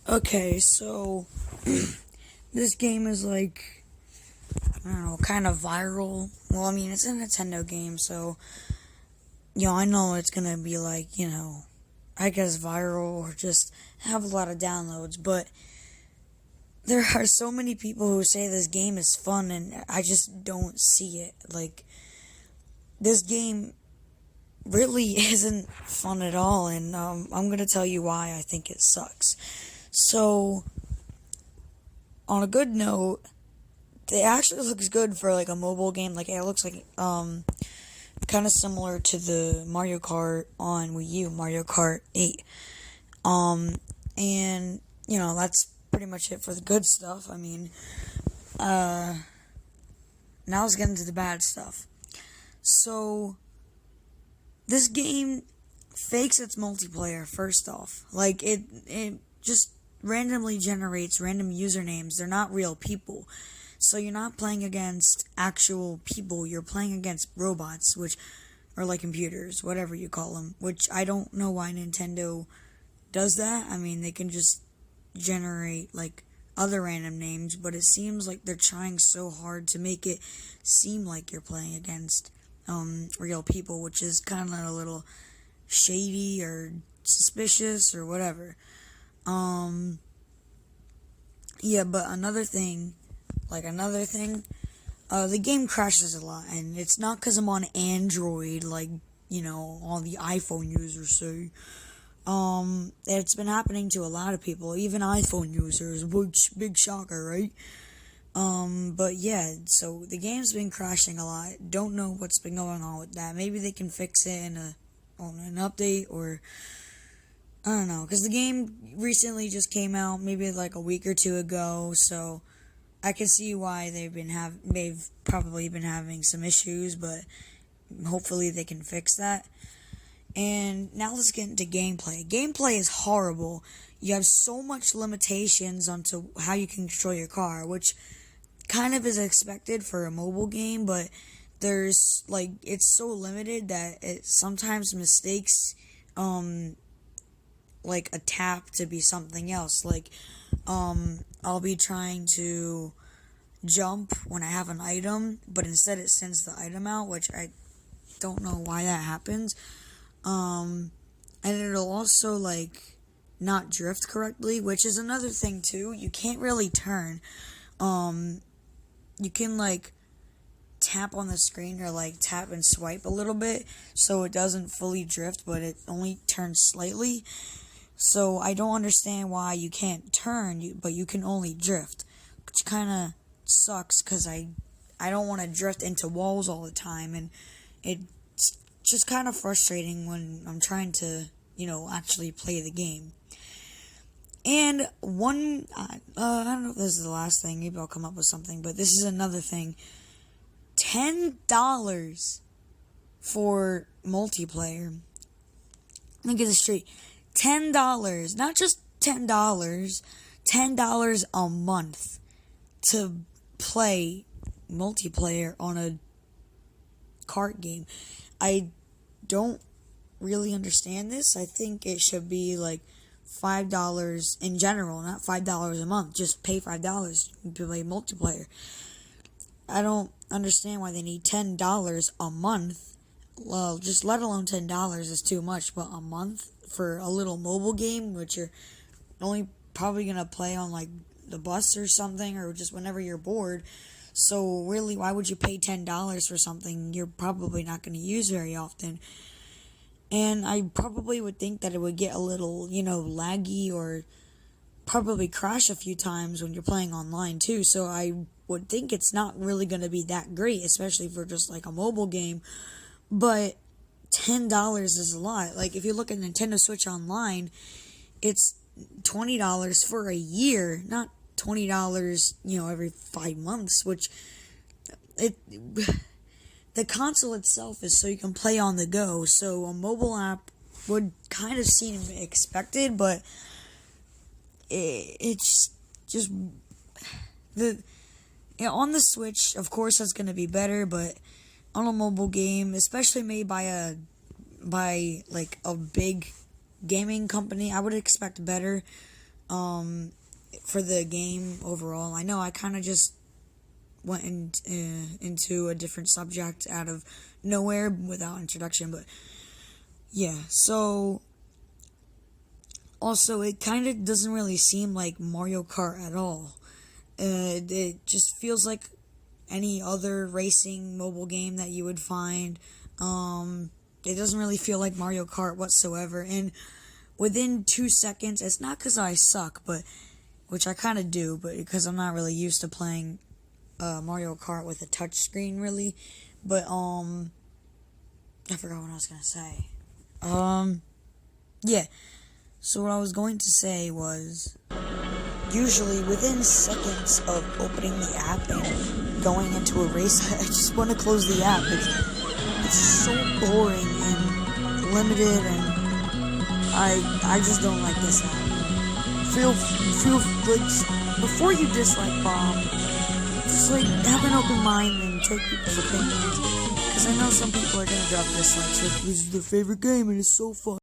Okay, so this game is like, I don't know, kind of viral. Well, I mean, it's a Nintendo game, so, I know it's gonna be like, I guess viral or just have a lot of downloads, but there are so many people who say this game is fun, and I just don't see it. Like, this game really isn't fun at all, and I'm gonna tell you why I think it sucks. So, on a good note, it actually looks good for like a mobile game. Like it looks like kind of similar to the Mario Kart on Wii U, Mario Kart 8. And that's pretty much it for the good stuff. I mean, now let's get into the bad stuff. So this game fakes its multiplayer first off. Like it just randomly generates random usernames. They're not real people. So you're not playing against actual people, you're playing against robots, which are like computers, whatever you call them, which I don't know why Nintendo does that. I mean, they can just generate like other random names, but it seems like they're trying so hard to make it seem like you're playing against real people, which is kind of a little shady or suspicious or whatever. Yeah, but the game crashes a lot, and it's not because I'm on Android, like, all the iPhone users say. It's been happening to a lot of people, even iPhone users, which, big shocker, right? But yeah, so the game's been crashing a lot. Don't know what's been going on with that. Maybe they can fix it on an update, or I don't know, because the game recently just came out, maybe like a week or two ago, so I can see why they've probably been having some issues, but hopefully they can fix that. And now let's get into gameplay. Gameplay is horrible. You have so much limitations onto how you can control your car, which kind of is expected for a mobile game, but there's like it's so limited that it sometimes mistakes like a tap to be something else. Like I'll be trying to jump when I have an item, but instead it sends the item out, which I don't know why that happens. And it'll also like not drift correctly, which is another thing too. You can't really turn. You can like tap on the screen or like tap and swipe a little bit so it doesn't fully drift, but it only turns slightly. So I don't understand why you can't turn, but you can only drift, which kind of sucks because I don't want to drift into walls all the time, and it's just kind of frustrating when I'm trying to actually play the game. And I don't know if this is the last thing. Maybe I'll come up with something, but this is another thing. $10 for multiplayer. Let me get this straight. $10, not just $10, $10 a month to play multiplayer on a kart game. I don't really understand this. I think it should be like $5 in general, not $5 a month. Just pay $5 to play multiplayer. I don't understand why they need $10 a month. Well, just let alone $10 is too much, but a month for a little mobile game, which you're only probably gonna play on like the bus or something, or just whenever you're bored. So really, why would you pay $10 for something you're probably not going to use very often? And I probably would think that it would get a little, laggy or probably crash a few times when you're playing online too. So I would think it's not really going to be that great, especially for just like a mobile game. But $10 is a lot. Like if you look at Nintendo Switch Online, it's $20 for a year, not $20, every 5 months, which the console itself is so you can play on the go. So a mobile app would kind of seem expected, but it's just on the Switch, of course, that's going to be better, but on a mobile game, especially made by like a big gaming company, I would expect better. for the game overall. I know I kind of just went into a different subject out of nowhere without introduction, but yeah, so also it kind of doesn't really seem like Mario Kart at all. It just feels like any other racing mobile game that you would find. It doesn't really feel like Mario Kart whatsoever, and within 2 seconds, it's not because I suck, but which I kind of do, but because I'm not really used to playing Mario Kart with a touch screen, really. But I forgot what I was gonna say. Yeah. So what I was going to say was, usually within seconds of opening the app and going into a race, I just want to close the app. It's so boring and limited, and I just don't like this app. Feel like, before you dislike Bob, just like have an open mind and take people's opinions, because I know some people are gonna drop dislikes. Like, this is their favorite game and it's so fun.